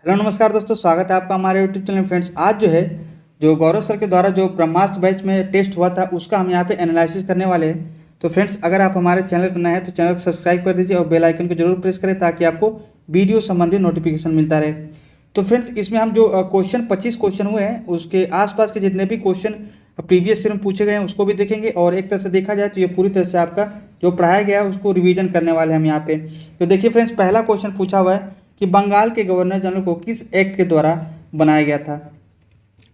Hello नमस्कार दोस्तों, स्वागत है आपका हमारे यूट्यूब चैनल। फ्रेंड्स, आज जो गौरव सर के द्वारा जो ब्रह्मास्त्र बैच में टेस्ट हुआ था उसका हम यहाँ पे एनालिसिस करने वाले हैं। तो फ्रेंड्स, अगर आप हमारे चैनल पर नए हैं तो चैनल को सब्सक्राइब कर दीजिए और बेल आइकन को जरूर प्रेस करें ताकि आपको वीडियो संबंधी नोटिफिकेशन मिलता रहे। तो फ्रेंड्स, इसमें हम जो 25 क्वेश्चन हुए हैं उसके आसपास के जितने भी क्वेश्चन प्रीवियस ईयर में पूछे गए हैं उसको भी देखेंगे, और एक तरह से देखा जाए तो ये पूरी तरह से आपका जो पढ़ाया गया है उसको रिवीजन करने वाले हैं हम यहाँ पे। तो देखिए फ्रेंड्स, पहला क्वेश्चन पूछा हुआ है कि बंगाल के गवर्नर जनरल को किस एक्ट के द्वारा बनाया गया था।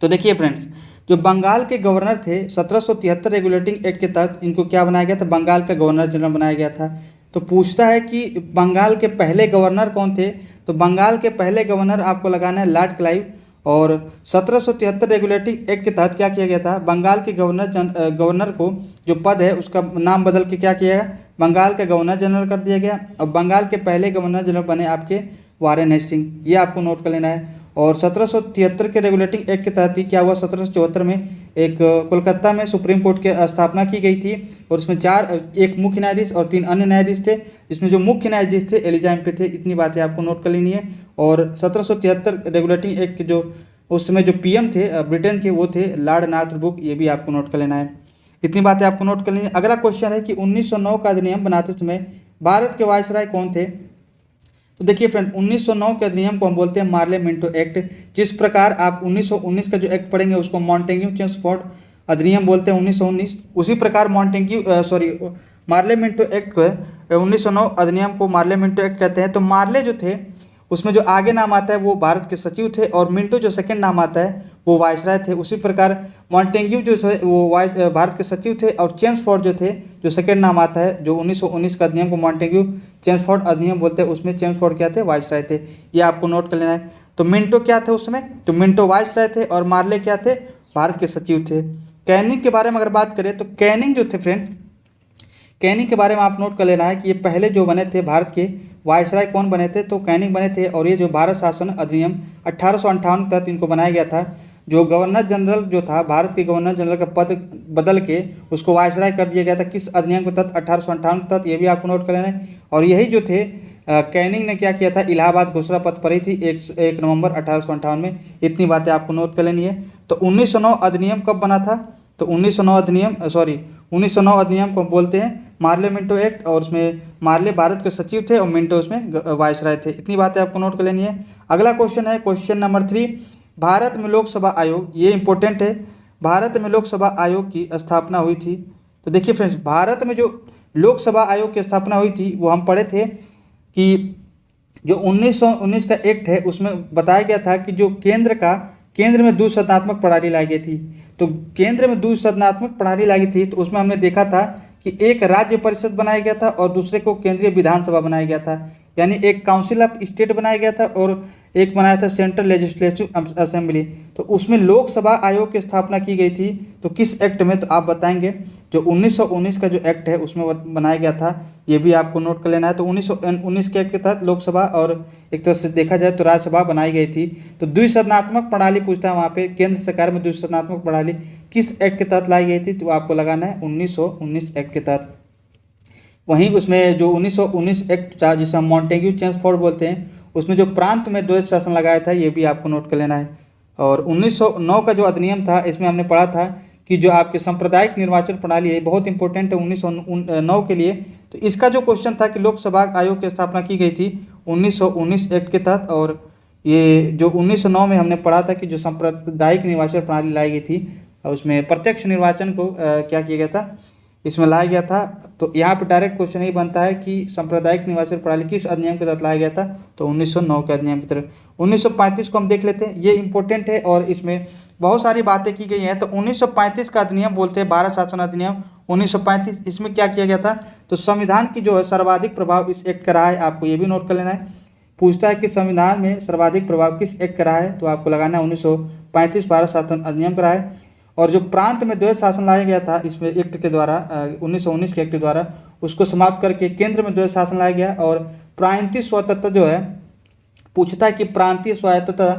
तो देखिए फ्रेंड्स, जो बंगाल के गवर्नर थे 1773 रेगुलेटिंग एक्ट के तहत इनको क्या बनाया गया था, बंगाल का गवर्नर जनरल बनाया गया था। तो पूछता है कि बंगाल के पहले गवर्नर कौन थे, तो बंगाल के पहले गवर्नर आपको लगाना है लॉर्ड क्लाइव। और 1773 रेगुलेटिंग एक्ट के तहत क्या किया गया था, बंगाल के गवर्नर को जो पद है उसका नाम बदल के क्या किया गया, बंगाल का गवर्नर जनरल कर दिया गया। और बंगाल के पहले गवर्नर जनरल बने आपके वारेन हेस्टिंग, ये आपको नोट कर लेना है। और 1773 के रेगुलेटिंग एक्ट के तहत ही क्या हुआ, 1774 में एक कोलकाता में सुप्रीम कोर्ट की स्थापना की गई थी, और उसमें एक मुख्य न्यायाधीश और 3 अन्य न्यायाधीश थे। इसमें जो मुख्य न्यायाधीश थे एलिजा पे थे। इतनी बातें आपको नोट कर लेनी है। और 1773 रेगुलेटिंग एक्ट के जो उस समय जो पीएम थे ब्रिटेन के, वो थे लॉर्ड नॉर्थब्रुक, ये भी आपको नोट कर लेना है। इतनी बातें आपको नोट कर लेनी है। अगला क्वेश्चन है कि 1909 का अधिनियम बनाते समय भारत के वायसराय कौन थे। तो देखिए फ्रेंड, 1909 के अधिनियम को हम बोलते हैं मार्ले मिंटो एक्ट। जिस प्रकार आप 1919 का जो एक्ट पढ़ेंगे उसको मॉन्टेग्यू चेम्सफोर्ड अधिनियम बोलते हैं 1919, उसी प्रकार मार्ले मिंटो एक्ट को 1909 अधिनियम को मार्ले मिंटो एक्ट कहते हैं। तो मार्ले जो थे उसमें जो आगे नाम आता है वो भारत के सचिव थे, और मिंटो जो सेकंड नाम आता है वो वायसराय थे। उसी प्रकार मॉन्टेग्यू जो थे वो भारत के सचिव थे, और चेम्सफोर्ड जो थे जो सेकंड नाम आता है, जो 1919 का अधिनियम को मॉन्टेग्यू चेम्सफोर्ड अधिनियम बोलते हैं, उसमें चेम्सफोर्ड क्या थे, वायसराय थे। ये आपको नोट कर लेना है। तो मिंटो क्या थे उसमें, तो मिंटो वायसराय थे, और मार्ले क्या थे, भारत के सचिव थे। कैनिंग के बारे में अगर बात करें तो कैनिंग जो थे फ्रेंड, कैनिंग के बारे में आप नोट कर लेना है कि ये पहले जो बने थे भारत के वायसराय कौन बने थे, तो कैनिंग बने थे। और ये जो भारत शासन अधिनियम 1858 के तहत इनको बनाया गया था। जो गवर्नर जनरल जो था, भारत के गवर्नर जनरल का पद बदल के उसको वायसराय कर दिया गया था। किस अधिनियम के तहत, 1858 के तहत, ये भी आपको नोट कर लेना है। और यही जो थे कैनिंग ने क्या किया था, इलाहाबाद घोषणा पत्र पढ़ी थी 1 नवंबर 1858 में। इतनी बातें आपको नोट कर लेनी है। तो 1909 अधिनियम कब बना था, तो 1909 अधिनियम को बोलते हैं मार्ले मिंटो एक्ट, और उसमें मार्ले भारत के सचिव थे और मिंटो उसमें वायसराय थे। इतनी बातें आपको नोट कर लेनी है। अगला क्वेश्चन है क्वेश्चन नंबर 3, भारत में लोकसभा आयोग, ये इंपॉर्टेंट है। भारत में लोकसभा आयोग की स्थापना हुई थी। तो देखिए फ्रेंड्स, भारत में जो लोकसभा आयोग की स्थापना हुई थी वो हम पढ़े थे कि जो 1919 का एक्ट है उसमें बताया गया था कि जो केंद्र में द्विसदनात्मक प्रणाली लाई गई थी। तो केंद्र में द्विसदनात्मक प्रणाली लाई गई थी, तो उसमें हमने देखा था कि एक राज्य परिषद बनाया गया था और दूसरे को केंद्रीय विधानसभा बनाया गया था। यानी एक काउंसिल ऑफ स्टेट बनाया गया था और एक बनाया था सेंट्रल लेजिस्लेटिव असेंबली। तो उसमें लोकसभा आयोग की स्थापना की गई थी। तो किस एक्ट में, तो आप बताएंगे। जो 1919 का जो एक्ट है उसमें बनाया गया था, ये भी आपको नोट कर लेना है। तो 1919 के एक्ट के तहत लोकसभा और एक तरह से देखा जाए तो राज्यसभा बनाई गई थी। तो द्विसदनात्मक प्रणाली पूछता है वहाँ पे, केंद्र सरकार में द्विसदनात्मक प्रणाली किस एक्ट के तहत लाई गई थी, तो आपको लगाना है 1919 एक्ट के तहत। वहीं उसमें जो 1919 एक्ट था जिसे हम मॉन्टेग्यू चेम्सफोर्ड बोलते हैं, उसमें जो प्रांत में द्वैत शासन लगाया था, ये भी आपको नोट कर लेना है। और 1909 का जो अधिनियम था इसमें हमने पढ़ा था कि जो आपके सांप्रदायिक निर्वाचन प्रणाली है बहुत इंपॉर्टेंट है 1909 के लिए। तो इसका जो क्वेश्चन था कि लोकसभा आयोग की स्थापना की गई थी 1919 एक्ट के तहत। और ये जो 1909 में हमने पढ़ा था कि जो सांप्रदायिक निर्वाचन प्रणाली लाई गई थी, उसमें प्रत्यक्ष निर्वाचन को क्या किया गया था, इसमें लाया गया था। तो यहाँ पे डायरेक्ट क्वेश्चन ही बनता है कि सांप्रदायिक निर्वाचन प्रणाली किस अधिनियम के तहत लाया गया था, तो 1909 के अधिनियम की तरफ। 1935 को हम देख लेते हैं, ये इंपॉर्टेंट है और इसमें बहुत सारी बातें की गई हैं। तो 1935 का अधिनियम बोलते हैं भारत शासन अधिनियम 1935। इसमें क्या किया गया था, तो संविधान की जो है सर्वाधिक प्रभाव इस एक्ट का रहा है, आपको ये भी नोट कर लेना है। पूछता है कि संविधान में सर्वाधिक प्रभाव किस एक्ट का रहा है, तो आपको लगाना है 1935 भारत शासन अधिनियम का रहा है। और जो प्रांत में द्वैत शासन लाया गया था इसमें एक्ट के द्वारा 1919 के एक्ट के द्वारा, उसको समाप्त करके केंद्र में द्वैत शासन लाया गया। और प्रांतीय स्वायत्तता जो है, पूछता है कि प्रांतीय स्वायत्तता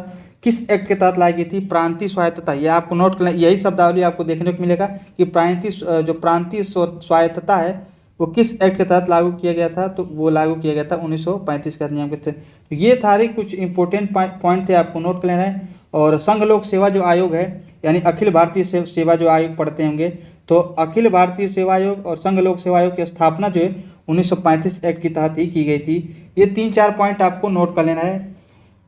किस एक्ट के तहत लाई गई थी, प्रांतीय स्वायत्तता, ये आपको नोट कर, यही शब्दावली आपको देखने को मिलेगा कि प्रांतीय स्वायत्तता है वो किस एक्ट के तहत लागू किया गया था, तो वो लागू किया गया था 1935 के अधिनियम के तहत। तो ये सारे कुछ इंपॉर्टेंट पॉइंट थे, आपको नोट कर लेना है। और संघ लोक सेवा जो आयोग है, यानी अखिल भारतीय सेवा जो आयोग पढ़ते होंगे, तो अखिल भारतीय सेवा आयोग और संघ लोक सेवा आयोग की स्थापना जो है 1935 एक्ट के तहत ही की गई थी। ये 3-4 पॉइंट आपको नोट कर लेना है।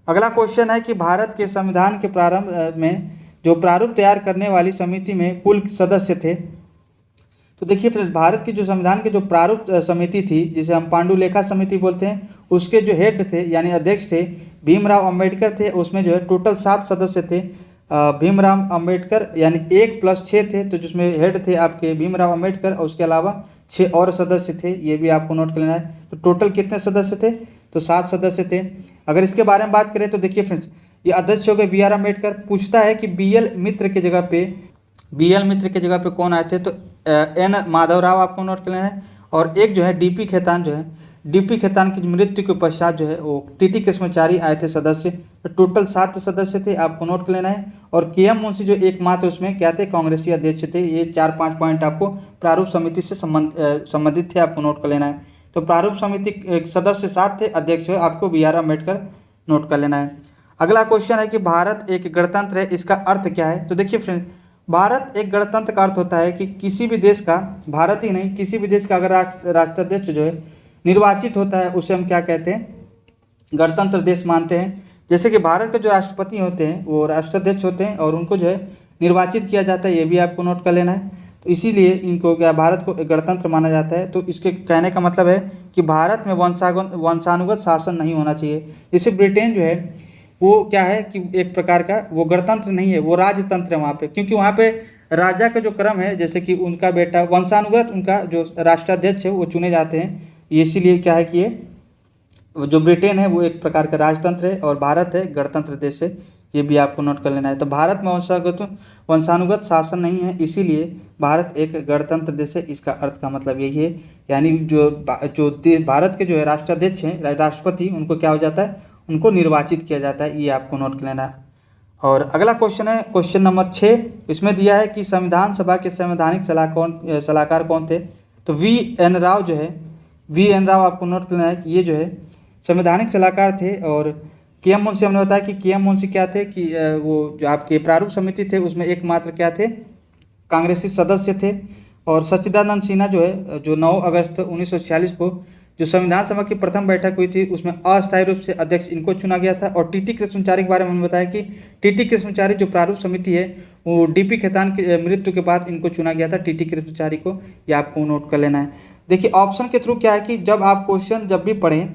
अगला क्वेश्चन है कि भारत के संविधान के प्रारंभ में जो प्रारूप तैयार करने वाली समिति में कुल सदस्य थे। तो देखिए फ्रेंड्स, भारत की जो संविधान की जो प्रारूप समिति थी, जिसे हम पांडुलेखा समिति बोलते हैं, उसके जो हेड थे यानी अध्यक्ष थे भीमराव अंबेडकर थे। उसमें जो है टोटल 7 सदस्य थे। भीमराव अंबेडकर यानी 1+6 थे, तो जिसमें हेड थे आपके भीमराव अंबेडकर और उसके अलावा 6 और सदस्य थे। ये भी आपको नोट कर लेना है। तो टोटल कितने सदस्य थे, तो 7 सदस्य थे। अगर इसके बारे में बात करें तो देखिए फ्रेंड्स, ये अध्यक्ष हो गए BR अम्बेडकर। पूछता है कि BL मित्र की जगह पे कौन आए थे, तो N माधवराव आपको नोट कर लेना है। और एक जो है DP खेतान जो है, DP खेतान की मृत्यु के पश्चात जो है वो TT कृष्णमाचारी आए थे सदस्य। तो टोटल 7 सदस्य थे, आपको नोट कर लेना है। और KM मुंशी जो एकमात्र उसमें क्या थे, कांग्रेसी अध्यक्ष थे। ये 4-5 पॉइंट आपको प्रारूप समिति से संबंधित थे, आपको नोट कर लेना है। तो प्रारूप समिति सदस्य 7 थे, अध्यक्ष आपको BR अम्बेडकर नोट कर लेना है। अगला क्वेश्चन है कि भारत एक गणतंत्र है, इसका अर्थ क्या है। तो देखिए फ्रेंड, भारत एक गणतंत्र का अर्थ होता है कि किसी भी देश का, भारत ही नहीं किसी भी देश का अगर राष्ट्राध्यक्ष जो है निर्वाचित होता है, उसे हम क्या कहते हैं, गणतंत्र देश मानते हैं। जैसे कि भारत के जो राष्ट्रपति होते हैं वो राष्ट्राध्यक्ष होते हैं और उनको जो है निर्वाचित किया जाता है। ये भी आपको नोट कर लेना है। तो इसीलिए इनको क्या, भारत को गणतंत्र माना जाता है। तो इसके कहने का मतलब है कि भारत में वंशानुगत शासन नहीं होना चाहिए। जैसे ब्रिटेन जो है वो क्या है कि एक प्रकार का वो गणतंत्र नहीं है, वो राजतंत्र है वहाँ पे, क्योंकि वहाँ पे राजा का जो क्रम है, जैसे कि उनका बेटा वंशानुगत उनका जो राष्ट्राध्यक्ष है वो चुने जाते हैं। इसीलिए क्या है कि ये जो ब्रिटेन है वो एक प्रकार का राजतंत्र है और भारत है गणतंत्र देश है। ये भी आपको नोट कर लेना है। तो भारत में वंशानुगत शासन नहीं है, इसीलिए भारत एक गणतंत्र देश है। इसका अर्थ का मतलब यही है, यानी जो भारत के जो है राष्ट्राध्यक्ष हैं, राष्ट्रपति, उनको क्या हो जाता है, उनको निर्वाचित किया जाता है। ये आपको नोट कर लेना है। और अगला क्वेश्चन है क्वेश्चन नंबर 6। इसमें दिया है कि संविधान सभा के संवैधानिक सलाहकार कौन थे। तो VN राव जो है, VN राव आपको नोट कर लेना है कि ये जो है संवैधानिक सलाहकार थे। और KM मुंशी हमने बताया कि KM मुंशी क्या थे कि वो जो आपके प्रारूप समिति थे उसमें एकमात्र क्या थे, कांग्रेसी सदस्य थे। और सच्चिदानंद सिन्हा जो है, जो 9 अगस्त 1946 को जो संविधान सभा की प्रथम बैठक हुई थी उसमें अस्थायी रूप से अध्यक्ष इनको चुना गया था। और TT कृष्णमाचारी के बारे में हमने बताया कि TT कृष्णमाचारी जो प्रारूप समिति है वो DP खेतान की मृत्यु के बाद इनको चुना गया था, TT कृष्णमाचारी को। ये आपको नोट कर लेना है। देखिए ऑप्शन के थ्रू क्या है कि जब आप क्वेश्चन जब भी पढ़ें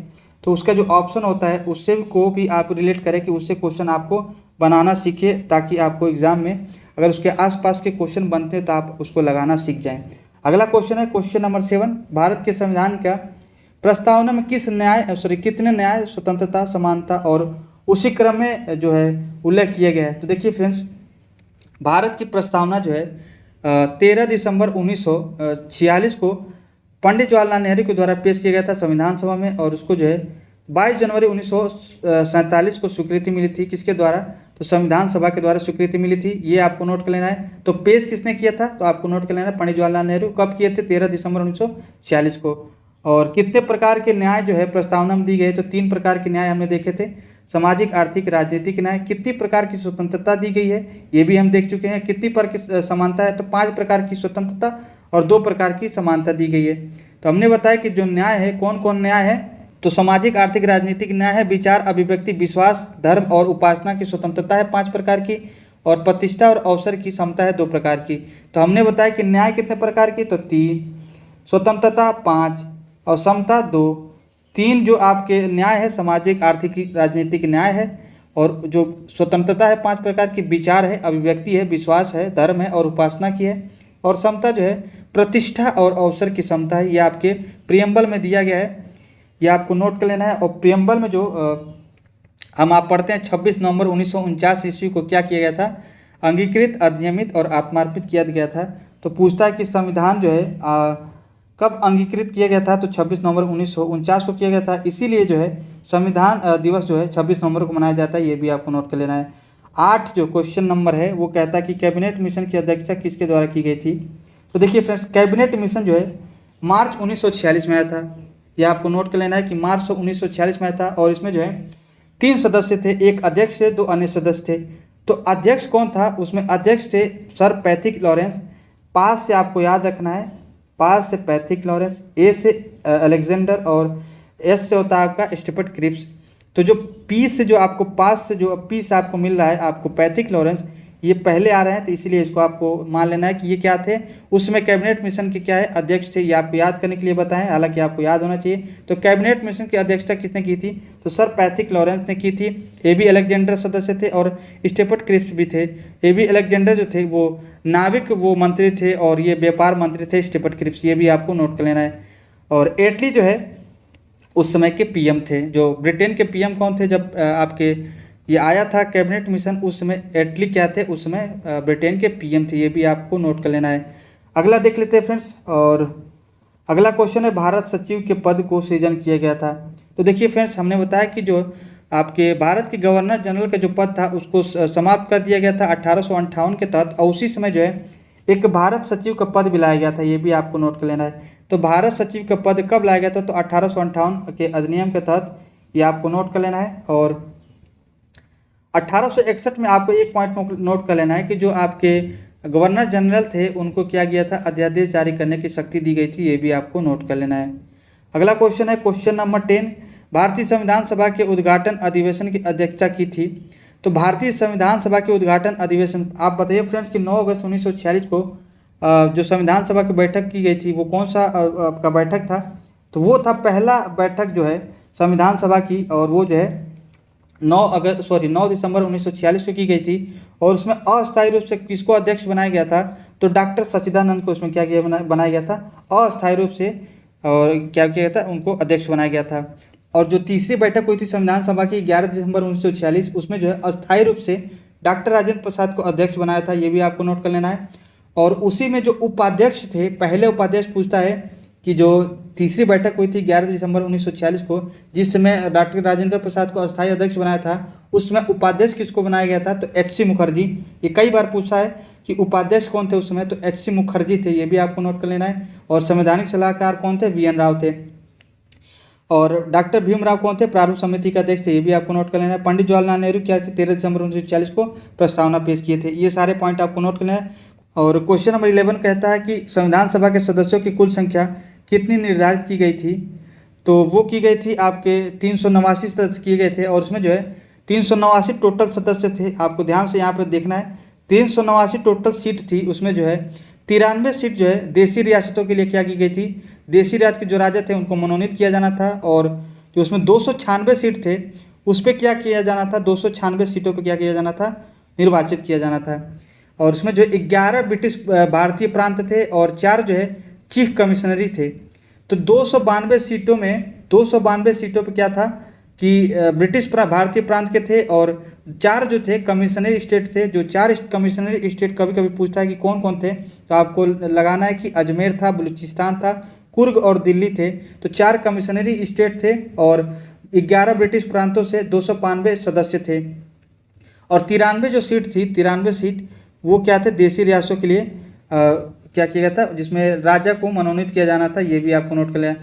तो उसका जो ऑप्शन होता है उससे को भी आप रिलेट करें कि उससे क्वेश्चन आपको बनाना सीखे, ताकि आपको एग्जाम में अगर उसके आसपास के क्वेश्चन बनते हैं तो आप उसको लगाना सीख जाएं। अगला क्वेश्चन है क्वेश्चन नंबर 7। भारत के संविधान का प्रस्तावना में कितने न्याय, स्वतंत्रता, समानता और उसी क्रम में जो है उल्लेख किया गया है। तो देखिए फ्रेंड्स, भारत की प्रस्तावना जो है 13 दिसंबर 1946 को पंडित जवाहरलाल नेहरू के द्वारा पेश किया गया था संविधान सभा में। और उसको जो है 22 जनवरी 1947 को स्वीकृति मिली थी। किसके द्वारा, तो संविधान सभा के द्वारा स्वीकृति मिली थी। ये आपको नोट कर लेना है। तो पेश किसने किया था, तो आपको नोट कर लेना है, पंडित जवाहरलाल नेहरू। कब किए थे, 13 दिसंबर 1946 को। और कितने प्रकार के न्याय जो है प्रस्तावना में दी गई, तो 3 प्रकार के न्याय हमने देखे थे, सामाजिक, आर्थिक, राजनीतिक न्याय। कितनी प्रकार की स्वतंत्रता दी गई है ये भी हम देख चुके हैं। कितनी प्रकार की समानता है, तो 5 प्रकार की स्वतंत्रता और 2 प्रकार की समानता दी गई है। तो हमने बताया कि जो न्याय है, कौन कौन न्याय है, तो सामाजिक, आर्थिक, राजनीतिक न्याय है, विचार, अभिव्यक्ति, विश्वास, धर्म और उपासना की स्वतंत्रता है 5 प्रकार की, और प्रतिष्ठा और अवसर की समता है 2 प्रकार की। तो हमने बताया कि न्याय कितने प्रकार की, तो 3, स्वतंत्रता 5 और समता 2। 3 जो आपके न्याय है सामाजिक, आर्थिक, राजनीतिक न्याय है, और जो स्वतंत्रता है 5 प्रकार की, विचार है, अभिव्यक्ति है, विश्वास है, धर्म है और उपासना की है, और समता जो है प्रतिष्ठा और अवसर की समता है। ये आपके प्रियम्बल में दिया गया है, ये आपको नोट कर लेना है। और प्रियम्बल में जो हम आप पढ़ते हैं 26 नवंबर 1949 ईस्वी को क्या किया गया था, अंगीकृत, अधिनियमित और आत्मार्पित किया गया था। तो पूछता है कि संविधान जो है कब अंगीकृत किया गया था, तो 26 नवंबर 1949 को किया गया था। इसीलिए जो है संविधान दिवस जो है 26 नवंबर को मनाया जाता है। ये भी आपको नोट कर लेना है। 8 जो क्वेश्चन नंबर है वो कहता है कि कैबिनेट मिशन की अध्यक्षता किसके द्वारा की गई थी। तो देखिए फ्रेंड्स, कैबिनेट मिशन जो है मार्च 1946 में आया था। यह आपको नोट कर लेना है कि मार्च 1946 में आया था। और इसमें जो है 3 सदस्य थे, एक अध्यक्ष थे, 2 अन्य सदस्य थे। तो अध्यक्ष कौन था? उसमें अध्यक्ष थे सर पैथिक लॉरेंस। पास से आपको याद रखना है, पास से पैथिक लॉरेंस, ए से अलेक्जेंडर और एस से होता है आपका स्टीफर्ड क्रिप्स। तो जो पी से जो आपको पास से जो पी से आपको मिल रहा है आपको पैथिक लॉरेंस, ये पहले आ रहे हैं, तो इसीलिए इसको आपको मान लेना है कि ये क्या थे, उसमें कैबिनेट मिशन के क्या है अध्यक्ष थे। ये आपको याद करने के लिए बताएं, हालांकि आपको याद होना चाहिए। तो कैबिनेट मिशन की अध्यक्षता किसने की थी? तो सर पैथिक लॉरेंस ने की थी। ए.बी. अलेक्जेंडर सदस्य थे और स्टीफर्ड क्रिप्स भी थे। ए.बी. अलेक्जेंडर जो थे वो नाविक वो मंत्री थे और ये व्यापार मंत्री थे स्टीफर्ड क्रिप्स, ये भी आपको नोट कर लेना है। और एटली जो है उस समय के पीएम थे। जो ब्रिटेन के पीएम कौन थे जब आपके ये आया था कैबिनेट मिशन, उस समय एटली क्या थे? उस समय ब्रिटेन के पीएम थे। ये भी आपको नोट कर लेना है। अगला देख लेते हैं फ्रेंड्स। और अगला क्वेश्चन है भारत सचिव के पद को सृजन किया गया था। तो देखिए फ्रेंड्स, हमने बताया कि जो आपके भारत के गवर्नर जनरल का जो पद था उसको समाप्त कर दिया गया था 1858 के तहत। और उसी समय जो है एक भारत सचिव का पद भी लाया गया था। ये भी आपको नोट कर लेना है। तो भारत सचिव का पद कब लाया गया था? तो 1858 के अधिनियम के तहत, ये आपको नोट कर लेना है। और 1861 में आपको एक पॉइंट नोट कर लेना है कि जो आपके गवर्नर जनरल थे उनको क्या किया था? अध्यादेश जारी करने की शक्ति दी गई थी। ये भी आपको नोट कर लेना है। अगला क्वेश्चन है क्वेश्चन नंबर 10, भारतीय संविधान सभा के उद्घाटन अधिवेशन की अध्यक्षता की थी। तो भारतीय संविधान सभा के उद्घाटन अधिवेशन आप बताइए फ्रेंड्स कि 9 अगस्त 1946 को जो संविधान सभा की बैठक की गई थी वो कौन सा आपका बैठक था? तो वो था पहला बैठक जो है संविधान सभा की, और वो जो है 9 दिसंबर 1946 को की गई थी। और उसमें अस्थायी रूप से किसको अध्यक्ष बनाया गया था? तो डॉक्टर सच्चिदानंद को उसमें क्या किया बनाया गया था? अस्थायी रूप से, और क्या किया गया था? उनको अध्यक्ष बनाया गया था। और जो तीसरी बैठक हुई थी संविधान सभा की 11 दिसंबर 1946, उसमें जो है अस्थायी रूप से डॉक्टर राजेंद्र प्रसाद को अध्यक्ष बनाया था। ये भी आपको नोट कर लेना है। और उसी में जो उपाध्यक्ष थे, पहले उपाध्यक्ष पूछता है कि जो तीसरी बैठक हुई थी 11 दिसंबर 1946 को, जिस समय डॉक्टर राजेंद्र प्रसाद को अस्थायी अध्यक्ष बनाया था, उसमें उपाध्यक्ष किसको बनाया गया था? तो एच.सी. मुखर्जी। ये कई बार पूछा है कि उपाध्यक्ष कौन थे उस समय, तो एच.सी. मुखर्जी थे। ये भी आपको नोट कर लेना है। और संवैधानिक सलाहकार कौन थे? वी.एन. राव थे। और डॉक्टर भीमराव कौन थे? प्रारूप समिति का अध्यक्ष थे। ये भी आपको नोट कर लेना है। पंडित जवाहरलाल नेहरू क्या थे? 13 दिसंबर 1940 को प्रस्तावना पेश किए थे। ये सारे पॉइंट आपको नोट कर लेना है। और क्वेश्चन नंबर 11 कहता है कि संविधान सभा के सदस्यों की कुल संख्या कितनी निर्धारित की गई थी? तो वो की गई थी आपके 389 सदस्य किए गए थे। और उसमें जो है 389 टोटल सदस्य थे। आपको ध्यान से यहाँ पर देखना है, 389 टोटल सीट थी। उसमें जो है 93 सीट जो है देशी रियासतों के लिए क्या की गई थी? देशी रियासत के जो राजा थे उनको मनोनीत किया जाना था। और जो उसमें 296 सीट थे उस पर क्या किया जाना था? 296 सीटों पर क्या किया जाना था? निर्वाचित किया जाना था। और उसमें जो 11 ब्रिटिश भारतीय प्रांत थे और 4 जो है चीफ कमिश्नरी थे। तो 292 सीटों में 292 सीटों पर क्या था कि ब्रिटिश भारतीय प्रांत के थे, और 4 जो थे कमिश्नरी स्टेट थे। जो 4 कमिश्नरी स्टेट कभी कभी पूछता है कि कौन कौन थे, तो आपको लगाना है कि अजमेर था, बलूचिस्तान था, कुर्ग और दिल्ली थे। तो 4 कमिश्नरी स्टेट थे और 11 ब्रिटिश प्रांतों से 292 सदस्य थे। और 93 जो सीट थी, 93 सीट वो क्या थे? देशी रियासतों के लिए क्या किया गया था, जिसमें राजा को मनोनीत किया जाना था। ये भी आपको नोट कर लेना।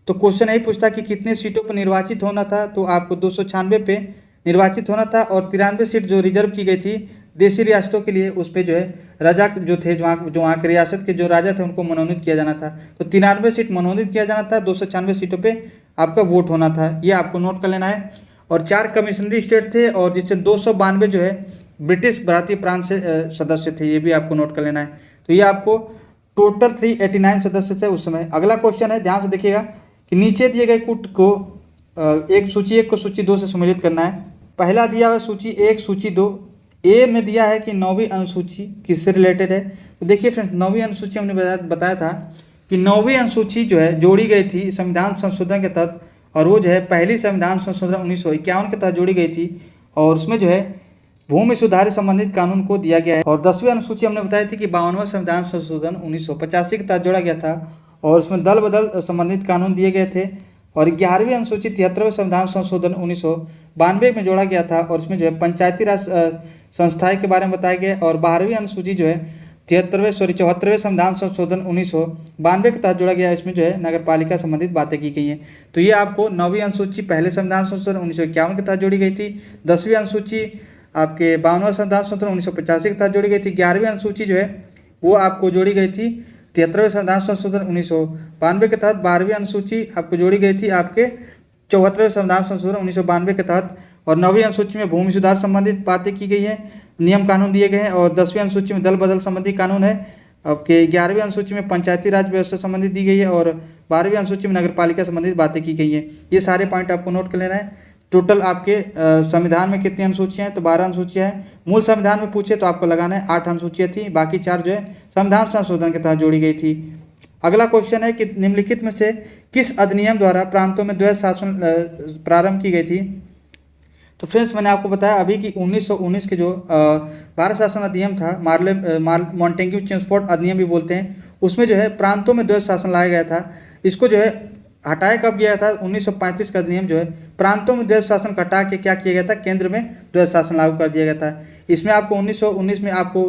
तो क्वेश्चन यही पूछता कि कितने सीटों पर निर्वाचित होना था, तो आपको 296 पे निर्वाचित होना था। और 93 सीट जो रिजर्व की गई थी देशी रियासतों के लिए, उस पर जो है राजा जो थे, जो वहाँ के रियासत के जो राजा थे उनको मनोनीत किया जाना था। तो 93 सीट मनोनीत किया जाना था, 296 सीटों पर आपका वोट होना था। ये आपको नोट कर लेना है। और 4 कमिश्नरी स्टेट थे और जिससे 292 जो है ब्रिटिश भारतीय प्रांत से सदस्य थे। ये भी आपको नोट कर लेना है। तो ये आपको टोटल 389 सदस्य थे उस समय। अगला क्वेश्चन है, ध्यान से देखिएगा कि नीचे दिए गए कूट को एक सूची 1 को सूची 2 से सम्मिलित करना है। पहला दिया हुआ सूची 1 सूची 2। ए में दिया है कि 9वीं अनुसूची किससे रिलेटेड है। तो देखिए फ्रेंड्स, 9वीं अनुसूची हमने बताया था कि 9वीं अनुसूची जो है जोड़ी गई थी संविधान संशोधन के तहत, और वो जो है पहली संविधान संशोधन 1951 के तहत जोड़ी गई थी। और उसमें जो है भूमि सुधार से संबंधित कानून को दिया गया है। और 10वीं अनुसूची हमने बताई थी कि 52वां संविधान संशोधन 1985 के तहत जोड़ा गया था, और उसमें दल बदल संबंधित कानून दिए गए थे। और 11वीं अनुसूची 73वें संविधान संशोधन 1992 में जोड़ा गया था, और इसमें जो है पंचायती राज संस्थाएं के बारे में बताया गया। और 12वीं अनुसूची जो है चौहत्तरवें संविधान संशोधन 1992 के तहत जोड़ा गया है। इसमें जो है नगर पालिका संबंधित बातें की गई हैं। तो ये आपको 9वीं अनुसूची पहले संविधान संशोधन 1951 के तहत जोड़ी गई थी। 10वीं अनुसूची आपके 52वां संविधान संशोधन 1985 के तहत जोड़ी गई थी। 11वीं अनुसूची जो है वो आपको जोड़ी गई थी 73वें संविधान संशोधन 1992 के तहत। 12वीं अनुसूची आपको जोड़ी गई थी आपके 74वें संविधान संशोधन 1992 के तहत। और 9वीं अनुसूची में भूमि सुधार संबंधित बातें की गई है, नियम कानून दिए गए हैं। और 10वीं अनुसूची में दल बदल संबंधी कानून है। आपके 11वीं अनुसूची में पंचायती राज व्यवस्था संबंधित दी गई है। और 12वीं अनुसूची में नगर पालिका संबंधित बातें की गई हैं। ये सारे पॉइंट आपको नोट कर लेना है। टोटल आपके संविधान में कितनी अनुसूचियाँ हैं? तो 12 अनुसूचियाँ हैं। मूल संविधान में पूछे तो आपको लगाना है 8 अनुसूचियाँ थी, बाकी 4 जो है संविधान संशोधन के तहत जोड़ी गई थी। अगला क्वेश्चन है कि निम्नलिखित में से किस अधिनियम द्वारा प्रांतों में द्वैध शासन प्रारंभ की गई थी? तो फ्रेंड्स मैंने आपको बताया अभी कि 1919 के जो भारत शासन अधिनियम था, मॉन्टेग्यू चेम्सफोर्ड अधिनियम भी बोलते हैं, उसमें जो है प्रांतों में द्वैध शासन लाया गया था। इसको जो है हटाया कब गया था? 1935 का अधिनियम जो है प्रांतों में द्वैध शासन को हटा के क्या किया गया था? केंद्र में द्वैध शासन लागू कर दिया गया था। इसमें आपको 1919 में आपको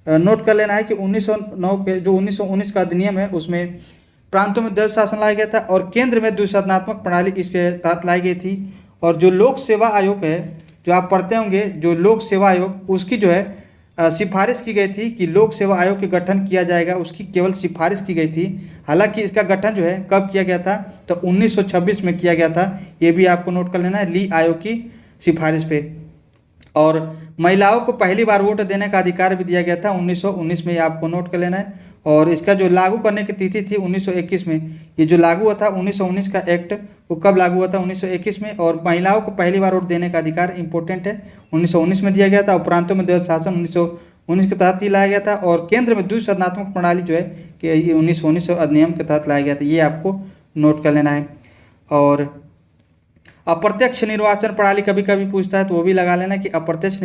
नोट कर लेना है कि 1909 के जो 1919 का अधिनियम है उसमें प्रांतों में द्वैध शासन लाया गया था और केंद्र में द्विशासनात्मक प्रणाली इसके तहत लाई गई थी। और जो लोक सेवा आयोग है, जो आप पढ़ते होंगे, जो लोक सेवा आयोग, उसकी जो है सिफारिश की गई थी कि लोक सेवा आयोग के गठन किया जाएगा, उसकी केवल सिफारिश की गई थी। हालांकि इसका गठन जो है कब किया गया था? तो 1926 में किया गया था। ये भी आपको नोट कर लेना है, ली आयोग की सिफारिश पे। और महिलाओं को पहली बार वोट देने का अधिकार भी दिया गया था 1919 में, ये आपको नोट कर लेना है। और इसका जो लागू करने की तिथि थी 1921 में। ये जो लागू हुआ था 1919 का एक्ट, वो कब लागू हुआ था? 1921 में। और महिलाओं को पहली बार वोट देने का अधिकार इंपॉर्टेंट है, 1919 में दिया गया था। और प्रांतों में द्वैध शासन 1919 के तहत ही लाया गया था। और केंद्र में द्विसदनात्मक प्रणाली जो है कि 1919 अधिनियम के तहत लाया गया था, ये आपको नोट कर लेना है। और अप्रत्यक्ष निर्वाचन प्रणाली कभी कभी पूछता है तो वो भी लगा लेना कि अप्रत्यक्ष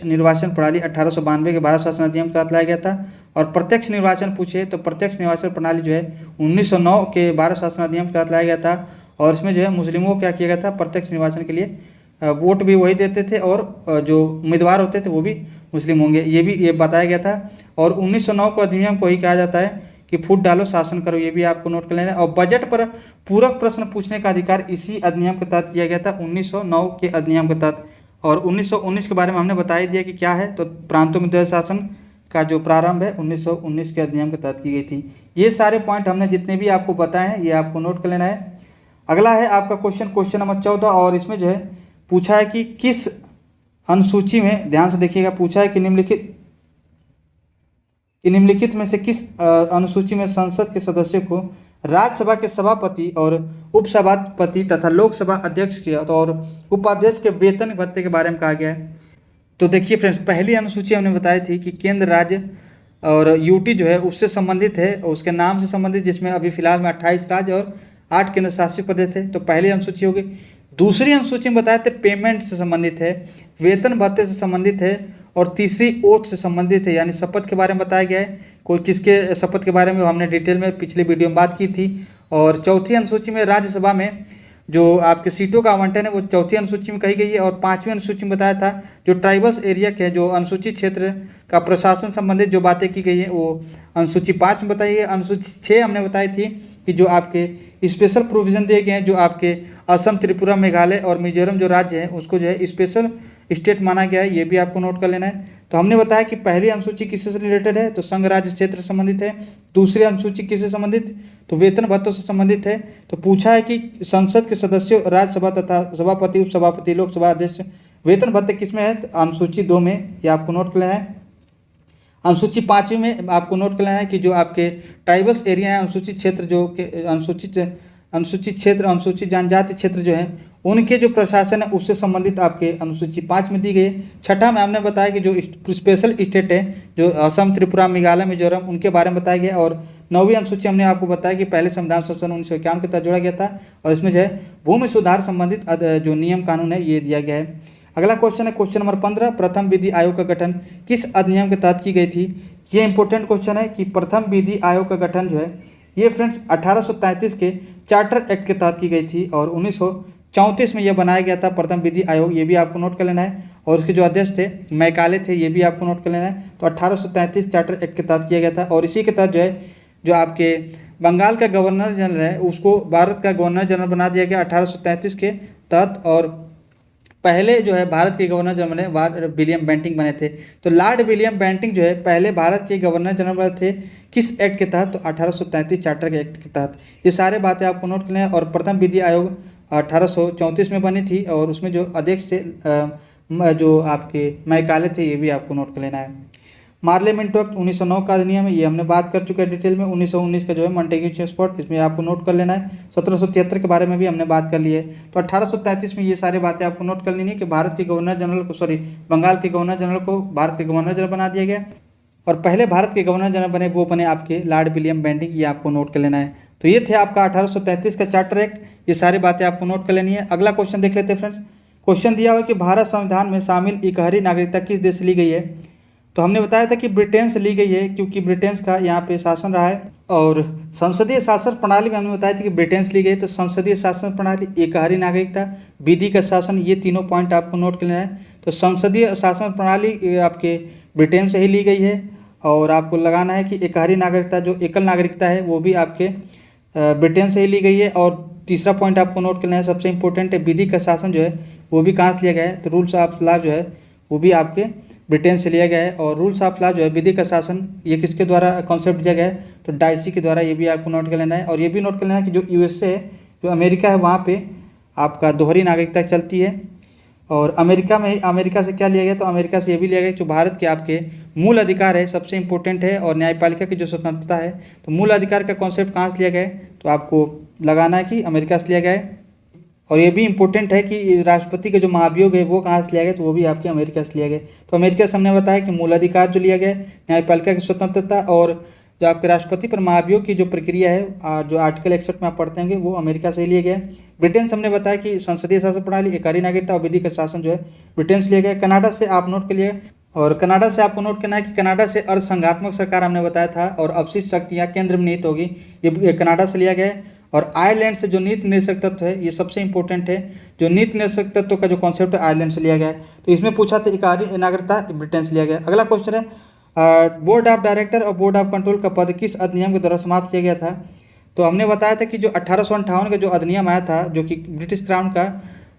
निर्वाचन प्रणाली 1892 के भारत शासन अधिनियम के तहत लाया गया था। और प्रत्यक्ष निर्वाचन पूछे तो प्रत्यक्ष निर्वाचन प्रणाली जो है 1909 के भारत शासन अधिनियम के तहत लाया गया था। और इसमें जो है मुस्लिमों को क्या किया गया था? प्रत्यक्ष निर्वाचन के लिए वोट भी वही देते थे और जो उम्मीदवार होते थे वो भी मुस्लिम होंगे, ये बताया गया था। और 1909 को अधिनियम को ही कहा जाता है कि फूट डालो शासन करो, ये भी आपको नोट कर लेना है। और बजट पर पूरक प्रश्न पूछने का अधिकार इसी अधिनियम के तहत दिया गया था, 1909 के अधिनियम के तहत। और 1919 के बारे में हमने बता ही दिया कि क्या है, तो प्रांतों में द्वैध शासन का जो प्रारंभ है 1919 के अधिनियम के तहत की गई थी। ये सारे पॉइंट हमने जितने भी आपको बताए हैं ये आपको नोट कर लेना है। अगला है आपका क्वेश्चन नंबर 14। और इसमें जो है पूछा है कि किस अनुसूची में, ध्यान से देखिएगा, पूछा है कि निम्नलिखित में से किस अनुसूची में संसद के सदस्यों को राज्यसभा के सभापति और उपसभापति तथा लोकसभा अध्यक्ष के और उपाध्यक्ष के वेतन भत्ते के बारे में कहा गया है? तो देखिए फ्रेंड्स, पहली अनुसूची हमने बताई थी कि केंद्र राज्य और यूटी जो है उससे संबंधित है, और उसके नाम से संबंधित, जिसमें अभी फिलहाल में 28 राज्य और 8 केंद्र शासित प्रदेश थे। तो पहली अनुसूची होगी। दूसरी अनुसूची में बताए थे पेमेंट से संबंधित है, वेतन भत्ते से संबंधित है, और तीसरी ओथ से संबंधित है, यानी शपथ के बारे में बताया गया है। कोई किसके शपथ के बारे में हमने डिटेल में पिछले वीडियो में बात की थी। और चौथी अनुसूची में राज्यसभा में जो आपके सीटों का आवंटन है वो चौथी अनुसूची में कही गई है। और 5वीं अनुसूची में बताया था जो ट्राइबल्स एरिया के जो अनुसूचित क्षेत्र का प्रशासन संबंधित जो बातें की गई है वो अनुसूची 5 में बताई है। अनुसूची 6 हमने बताई थी कि जो आपके स्पेशल प्रोविज़न दिए गए हैं, जो आपके असम, त्रिपुरा, मेघालय और मिजोरम जो राज्य है उसको जो है स्पेशल स्टेट माना गया है, ये भी आपको नोट कर लेना है। तो हमने बताया कि पहली अनुसूची किससे रिलेटेड है? तो संघ राज्य क्षेत्र से संबंधित है। दूसरी अनुसूची किससे संबंधित? तो वेतन भत्तों से संबंधित है। तो पूछा है कि संसद के सदस्यों, राज्यसभा तथा सभापति, उपसभापति, लोकसभा अध्यक्ष वेतन भत्ते किसमें है? तो अनुसूची 2 में, ये आपको नोट कर लेना है। अनुसूची 5वीं में आपको नोट कर लेना है कि जो आपके ट्राइबल्स एरिया है, अनुसूचित क्षेत्र, जो अनुसूचित क्षेत्र, अनुसूचित जनजाति क्षेत्र जो है उनके जो प्रशासन है उससे संबंधित आपके अनुसूची 5 में दी गई है। छठा में हमने बताया कि जो स्पेशल स्टेट है, जो असम, त्रिपुरा, मेघालय, मिजोरम, उनके बारे में बताया गया। और 9वीं अनुसूची हमने आपको बताया कि पहले संविधान संशोधन 1951 के तहत जोड़ा गया था, और इसमें जो है भूमि सुधार संबंधित जो नियम कानून है ये दिया गया है। अगला क्वेश्चन है क्वेश्चन नंबर 15, प्रथम विधि आयोग का गठन किस अधिनियम के तहत की गई थी? ये इंपॉर्टेंट क्वेश्चन है कि प्रथम विधि आयोग का गठन जो है ये फ्रेंड्स 1833 के चार्टर एक्ट के तहत की गई थी। और 1934 में यह बनाया गया था प्रथम विधि आयोग, ये भी आपको नोट कर लेना है। और उसके जो अध्यक्ष थे मैकाले थे, ये भी आपको नोट कर लेना है। तो 1833 चार्टर एक्ट के तहत किया गया था। और इसी के तहत जो है जो आपके बंगाल का गवर्नर जनरल है उसको भारत का गवर्नर जनरल बना दिया गया 1833 के तहत। और पहले जो है भारत के गवर्नर जनरल विलियम बेंटिंग बने थे। तो लॉर्ड विलियम बेंटिंग जो है पहले भारत के गवर्नर जनरल थे, किस एक्ट के तहत? तो 1833 चार्टर के एक्ट के तहत। ये सारे बातें आपको नोट करना है। और प्रथम विधि आयोग 1834 में बनी थी और उसमें जो अध्यक्ष थे जो आपके मैकाले थे, ये भी आपको नोट कर लेना है। पार्लियामेंट एक्ट 1909 का अधिनियम है, ये हमने बात कर चुके हैं डिटेल में। 1919 का जो है मॉन्टेग्यू चेम्स्फोर्ड, इसमें आपको नोट कर लेना है। 1773 के बारे में भी हमने बात कर ली है। तो 1833 में ये सारी बातें आपको नोट कर लेनी है कि भारत के गवर्नर जनरल को बंगाल के गवर्नर जनरल को भारत के गवर्नर जनरल बना दिया गया। और पहले भारत के गवर्नर जनरल बने वो बने आपके लॉर्ड विलियम बेंटिंग, ये आपको नोट कर लेना है। तो ये थे आपका 1833 का चार्टर एक्ट, ये सारी बातें आपको नोट कर लेनी है। अगला क्वेश्चन देख लेते हैं फ्रेंड्स। क्वेश्चन दिया हुआ कि भारत संविधान में शामिल इकहरी नागरिकता किस देश से ली गई है? तो हमने बताया था कि ब्रिटेन से ली गई है, क्योंकि ब्रिटेन का यहाँ पे शासन रहा है। और संसदीय शासन प्रणाली में हमने बताया था कि ब्रिटेन से ली गई। तो संसदीय शासन प्रणाली, एकहरी नागरिकता, विधि का शासन, ये तीनों पॉइंट आपको नोट करना है। तो संसदीय शासन प्रणाली आपके ब्रिटेन से ही ली गई है। और आपको लगाना है कि एकहरी नागरिकता जो एकल नागरिकता है वो भी आपके ब्रिटेन से ही ली गई है। और तीसरा पॉइंट आपको नोट करना है, सबसे इंपॉर्टेंट है, विधि का शासन जो है वो भी कहाँ से लिया गया है? तो रूल्स ऑफ लॉ जो है वो भी आपके ब्रिटेन से लिया गया है। और रूल्स ऑफ लॉ जो है, विधि का शासन, ये किसके द्वारा कॉन्सेप्ट दिया गया है? तो डाइसी के द्वारा, ये भी आपको नोट कर लेना है। और ये भी नोट कर लेना है कि जो यूएसए है, जो अमेरिका है, वहाँ पे आपका दोहरी नागरिकता चलती है। और अमेरिका से क्या लिया गया? तो अमेरिका से ये भी लिया गया जो भारत के आपके मूल अधिकार है, सबसे इंपॉर्टेंट है। और न्यायपालिका की जो स्वतंत्रता है, तो मूल अधिकार का कॉन्सेप्ट कहाँ से लिया गया है? तो आपको लगाना है कि अमेरिका से लिया गया है। और ये भी इंपॉर्टेंट है कि राष्ट्रपति के जो महाभियोग है वो कहाँ से लिया गया? तो वो भी आपके अमेरिका से लिया गया। तो अमेरिका से हमने बताया कि मूल अधिकार जो लिया गया है, न्यायपालिका की स्वतंत्रता, और जो आपके राष्ट्रपति पर महाभियोग की जो प्रक्रिया है, जो आर्टिकल 61 में आप पढ़ते होंगे, वो अमेरिका से ही लिया गया है। ब्रिटेन से हमने बताया कि संसदीय शासन प्रणाली, एकहरी नागरिकता और विधि का शासन जो है ब्रिटेन से लिया गया। कनाडा से आप नोट कर लिए। और कनाडा से आपको नोट करना है कि कनाडा से अर्धसंघात्मक सरकार हमने बताया था और अपशिष्ट शक्तियाँ केंद्र में निहित होगी, ये कनाडा से लिया गया है। और आयरलैंड से जो नीति निर्देशक तत्व है, ये सबसे इंपॉर्टेंट है, जो नीति निर्देशक तत्व का जो कॉन्सेप्ट है आयरलैंड से लिया गया है। तो इसमें पूछा था एकहरी नागरिकता ब्रिटेन से लिया गया। अगला क्वेश्चन है, बोर्ड ऑफ डायरेक्टर और बोर्ड ऑफ कंट्रोल का पद किस अधिनियम के द्वारा समाप्त किया गया था? तो हमने बताया था कि जो 1858 का जो अधिनियम आया था, जो कि ब्रिटिश क्राउन का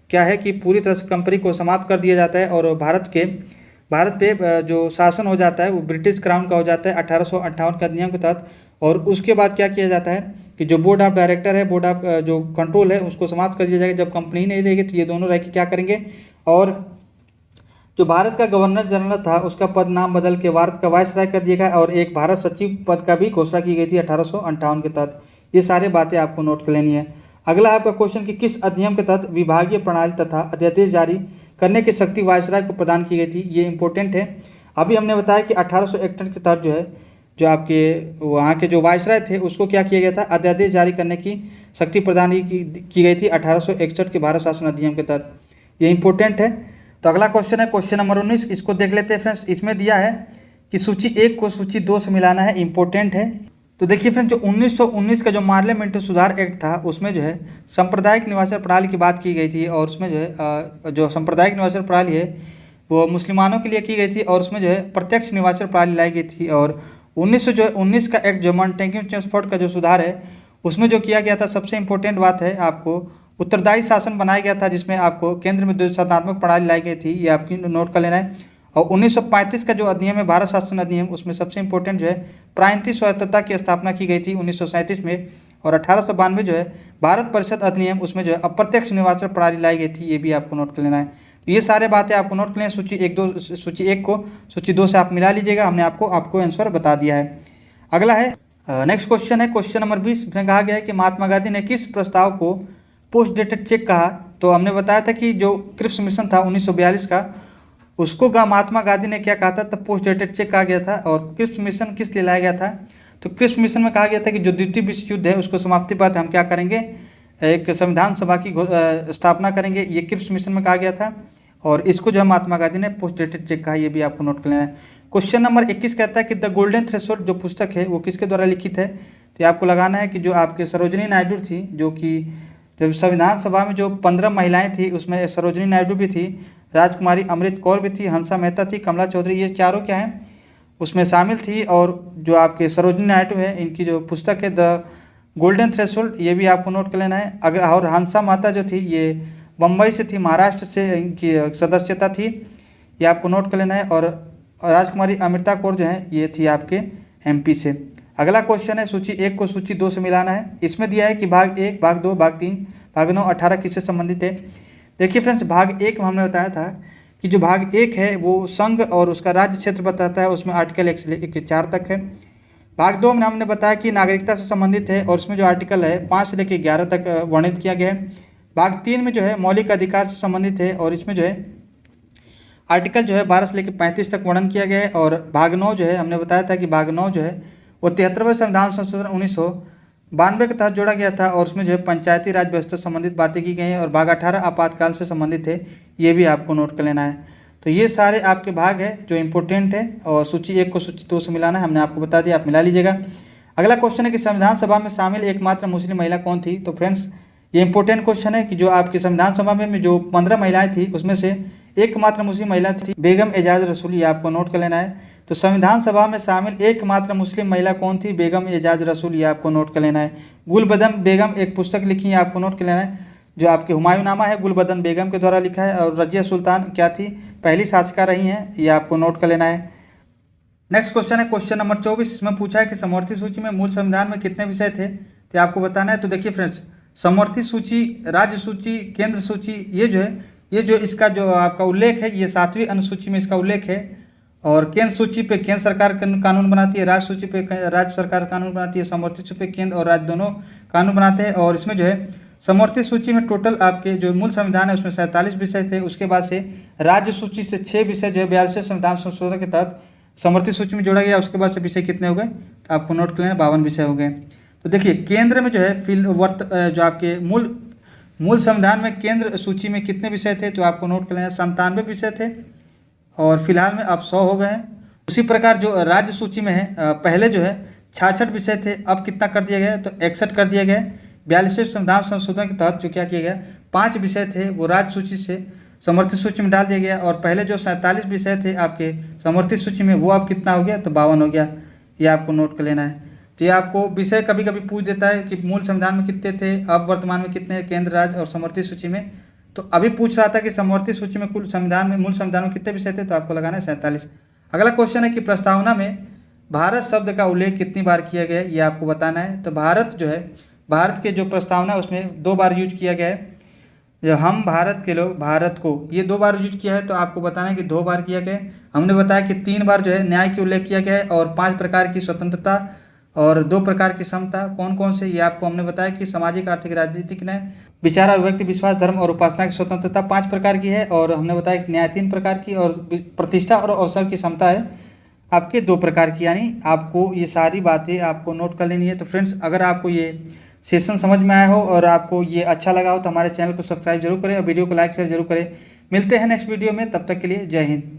क्या है कि पूरी तरह से कंपनी को समाप्त कर दिया जाता है और भारत पे जो शासन हो जाता है वो ब्रिटिश क्राउन का हो जाता है 1858 के अधिनियम के तहत। और उसके बाद क्या किया जाता है कि जो बोर्ड ऑफ डायरेक्टर है, बोर्ड ऑफ जो कंट्रोल है, उसको समाप्त कर दिया जाएगा। जब कंपनी नहीं रहेगी तो ये दोनों रह के क्या करेंगे? और जो भारत का गवर्नर जनरल था उसका पद नाम बदल के भारत का वायसराय कर दिया गया। और एक भारत सचिव पद का भी घोषणा की गई थी 1858 के तहत। ये सारे बातें आपको नोट कर लेनी है। अगला आपका क्वेश्चन कि किस अधिनियम के तहत विभागीय प्रणाली तथा अध्यादेश जारी करने की शक्ति वायसराय को प्रदान की गई थी? ये इंपॉर्टेंट है। अभी हमने बताया कि 1861 के तहत जो है जो आपके वहाँ के जो वायसराय थे उसको क्या किया गया था? अध्यादेश जारी करने की शक्ति प्रदान की गई थी 1861 के भारत शासन अधिनियम के तहत। ये इंपॉर्टेंट है। तो अगला क्वेश्चन है क्वेश्चन नंबर 19, इसको देख लेते हैं फ्रेंड्स। इसमें दिया है कि सूची 1 को सूची 2 से मिलाना है, इंपॉर्टेंट है। तो देखिए फ्रेंड्स, जो 1919 का जो पार्लियामेंट्री सुधार एक्ट था उसमें जो है सांप्रदायिक निवासन प्रणाली की बात की गई थी। और उसमें जो है जो सांप्रदायिक निवासन प्रणाली है वो मुसलमानों के लिए की गई थी और उसमें जो है प्रत्यक्ष निवासन प्रणाली लाई गई थी। और 1919 का एक्ट जो मॉन्टेग्यू चेम्स्फोर्ड का जो सुधार है उसमें जो किया गया था, सबसे इंपॉर्टेंट बात है, आपको उत्तरदायी शासन बनाया गया था जिसमें आपको केंद्र में द्वैधात्मक प्रणाली लाई गई थी। ये आपकी नोट कर लेना है। और 1935 का जो अधिनियम है भारत शासन अधिनियम, उसमें सबसे इंपॉर्टेंट जो है प्रांतीय स्वायत्तता की स्थापना की गई थी 1937 में। और 1892 जो है भारत परिषद अधिनियम, उसमें जो है अप्रत्यक्ष निर्वाचन प्रणाली लाई गई थी। ये भी आपको नोट कर लेना है। तो ये सारे बातें आपको नोट कर लें। सूची 1 को सूची 2 से आप मिला लीजिएगा। हमने आपको आंसर बता दिया है। अगला है नेक्स्ट क्वेश्चन है क्वेश्चन नंबर 20 में कहा गया है कि महात्मा गांधी ने किस प्रस्ताव को पोस्ट डेटेड चेक कहा? तो हमने बताया था कि जो क्रिप्स मिशन था 1942 का, उसको महात्मा गांधी ने क्या कहा था? तो पोस्ट डेटेड चेक कहा गया था। और क्रिप्स मिशन किस लिए लाया गया था? तो क्रिप्स मिशन में कहा गया था कि जो द्वितीय विश्व युद्ध है उसको समाप्ति पाते हम क्या करेंगे? एक संविधान सभा की स्थापना करेंगे। ये क्रिप्स मिशन में कहा गया था और इसको जो है महात्मा गांधी ने पोस्ट डेटेड चेक कहा। ये भी आपको नोट कर लेना है। क्वेश्चन नंबर 21 कहता है कि द गोल्डन थ्रेशोल्ड जो पुस्तक है वो किसके द्वारा लिखित है? तो आपको लगाना है कि जो आपके सरोजिनी नायडू थी, जो कि जब संविधान सभा में जो 15 महिलाएं थी उसमें सरोजिनी नायडू भी थी, राजकुमारी अमृत कौर भी थी, हंसा मेहता थी, कमला चौधरी, ये चारों क्या हैं उसमें शामिल थी। और जो आपके सरोजिनी नायडू है इनकी जो पुस्तक है द गोल्डन थ्रेशोल्ड, ये भी आपको नोट कर लेना है। अगर और हंसा माता जो थी ये बम्बई से थी, महाराष्ट्र से इनकी सदस्यता थी, ये आपको नोट कर लेना है। और राजकुमारी अमृता कौर जो है ये थी आपके एमपी से। अगला क्वेश्चन है सूची 1 को सूची 2 से मिलाना है। इसमें दिया है कि भाग 1, भाग 2, भाग 3, भाग 9, 18 किससे संबंधित है। देखिए फ्रेंड्स, भाग 1 में हमने बताया था कि जो भाग 1 है वो संघ और उसका राज्य क्षेत्र बताता है, उसमें आर्टिकल 1 से 4 तक है। भाग 2 में हमने बताया कि नागरिकता से संबंधित है और उसमें जो आर्टिकल है 5 से लेकर 11 तक वर्णित किया गया है। भाग 3 में जो है मौलिक अधिकार से संबंधित है और इसमें जो है आर्टिकल जो है 12 से लेकर 35 तक वर्णन किया गया है। और भाग 9 जो है हमने बताया था कि भाग 9 जो है वो 73वें संविधान संशोधन 1992 के तहत जोड़ा गया था और उसमें जो है पंचायती राज व्यवस्था से संबंधित बातें की गई हैं। और भाग 18 आपातकाल से संबंधित है, ये भी आपको नोट कर लेना है। तो ये सारे आपके भाग है जो इम्पोर्टेंट है और सूची 1 को सूची 2 से मिलाना है, हमने आपको बता दिया, आप मिला लीजिएगा। अगला क्वेश्चन है कि संविधान सभा में शामिल एकमात्र मुस्लिम महिला कौन थी। तो फ्रेंड्स ये इंपॉर्टेंट क्वेश्चन है कि जो आपकी संविधान सभा में जो 15 महिलाएं थी उसमें से एकमात्र मुस्लिम महिला थी बेगम एजाज रसूल, ये आपको नोट कर लेना है। तो संविधान सभा में शामिल एकमात्र मुस्लिम महिला कौन थी, बेगम एजाज रसूल, ये आपको नोट कर लेना है। गुलबदन बेगम एक पुस्तक लिखी है, आपको नोट कर लेना है, जो आपके हुमायूंनामा है गुलबदन बेगम के द्वारा लिखा है। और रजिया सुल्तान क्या थी, पहली शासिका रही हैं, ये आपको नोट कर लेना है। नेक्स्ट क्वेश्चन है क्वेश्चन नंबर 24। इसमें पूछा है कि समवर्ती सूची में मूल संविधान में कितने विषय थे, तो आपको बताना है। तो देखिए फ्रेंड्स, समवर्ती सूची, राज्य सूची, केंद्र सूची, ये जो है ये जो इसका जो आपका उल्लेख है ये 7वीं अनुसूची में इसका उल्लेख है। और केंद्र सूची पे केंद्र सरकार कानून बनाती है, राज्य सूची पे राज्य सरकार कानून बनाती है, समवर्ती सूची पे केंद्र और राज्य दोनों कानून बनाते हैं। और इसमें जो है समवर्ती सूची में टोटल आपके जो मूल संविधान है उसमें 47 विषय थे। उसके बाद से राज्य सूची से 6 विषय जो है 42वें संविधान संशोधन के तहत समवर्ती सूची में जोड़ा गया। उसके बाद से विषय कितने हो गए, तो आपको नोट कर लेना, 52 विषय हो गए। तो देखिए केंद्र में जो है जो आपके मूल संविधान में केंद्र सूची में कितने विषय थे, तो आपको नोट कर लेना, 97 विषय थे और फिलहाल में अब 100 हो गए हैं। उसी प्रकार जो राज्य सूची में है पहले जो है 66 विषय थे, अब कितना कर दिया गया, तो 61 कर दिया गया। 42वें संविधान संशोधन के तहत जो क्या किया गया, 5 विषय थे वो राज्य सूची से समवर्ती सूची में डाल दिया गया। और पहले जो 47 विषय थे आपके समवर्ती सूची में वो अब कितना हो गया, तो 52 हो गया, ये आपको नोट कर लेना है। तो ये आपको विषय कभी कभी पूछ देता है कि मूल संविधान में कितने थे, अब वर्तमान में कितने हैं केंद्र राज्य और समवर्ती सूची में। तो अभी पूछ रहा था कि समवर्ती सूची में कुल संविधान में मूल संविधान में कितने विषय थे, तो आपको लगाना है 47। अगला क्वेश्चन है कि प्रस्तावना में भारत शब्द का उल्लेख कितनी बार किया गया है, ये आपको बताना है। तो भारत जो है, भारत के जो प्रस्तावना है उसमें 2 बार यूज किया गया है। जो हम भारत के लोग, भारत को, ये 2 बार यूज किया है, तो आपको बताना है कि 2 बार किया गया है। हमने बताया कि 3 बार जो है न्याय के उल्लेख किया गया है और 5 प्रकार की स्वतंत्रता और 2 प्रकार की समता। कौन कौन से, ये आपको हमने बताया कि सामाजिक, आर्थिक, राजनीतिक न्याय, विचार, अभिव्यक्ति, विश्वास, धर्म और उपासना की स्वतंत्रता 5 प्रकार की है। और हमने बताया कि न्याय 3 प्रकार की और प्रतिष्ठा और अवसर की समता है आपके 2 प्रकार की। यानी आपको ये सारी बातें आपको नोट कर लेनी है। तो फ्रेंड्स, अगर आपको ये सेशन समझ में आया हो और आपको ये अच्छा लगा हो तो हमारे चैनल को सब्सक्राइब जरूर करें और वीडियो को लाइक शेयर जरूर करें। मिलते हैं नेक्स्ट वीडियो में, तब तक के लिए जय हिंद।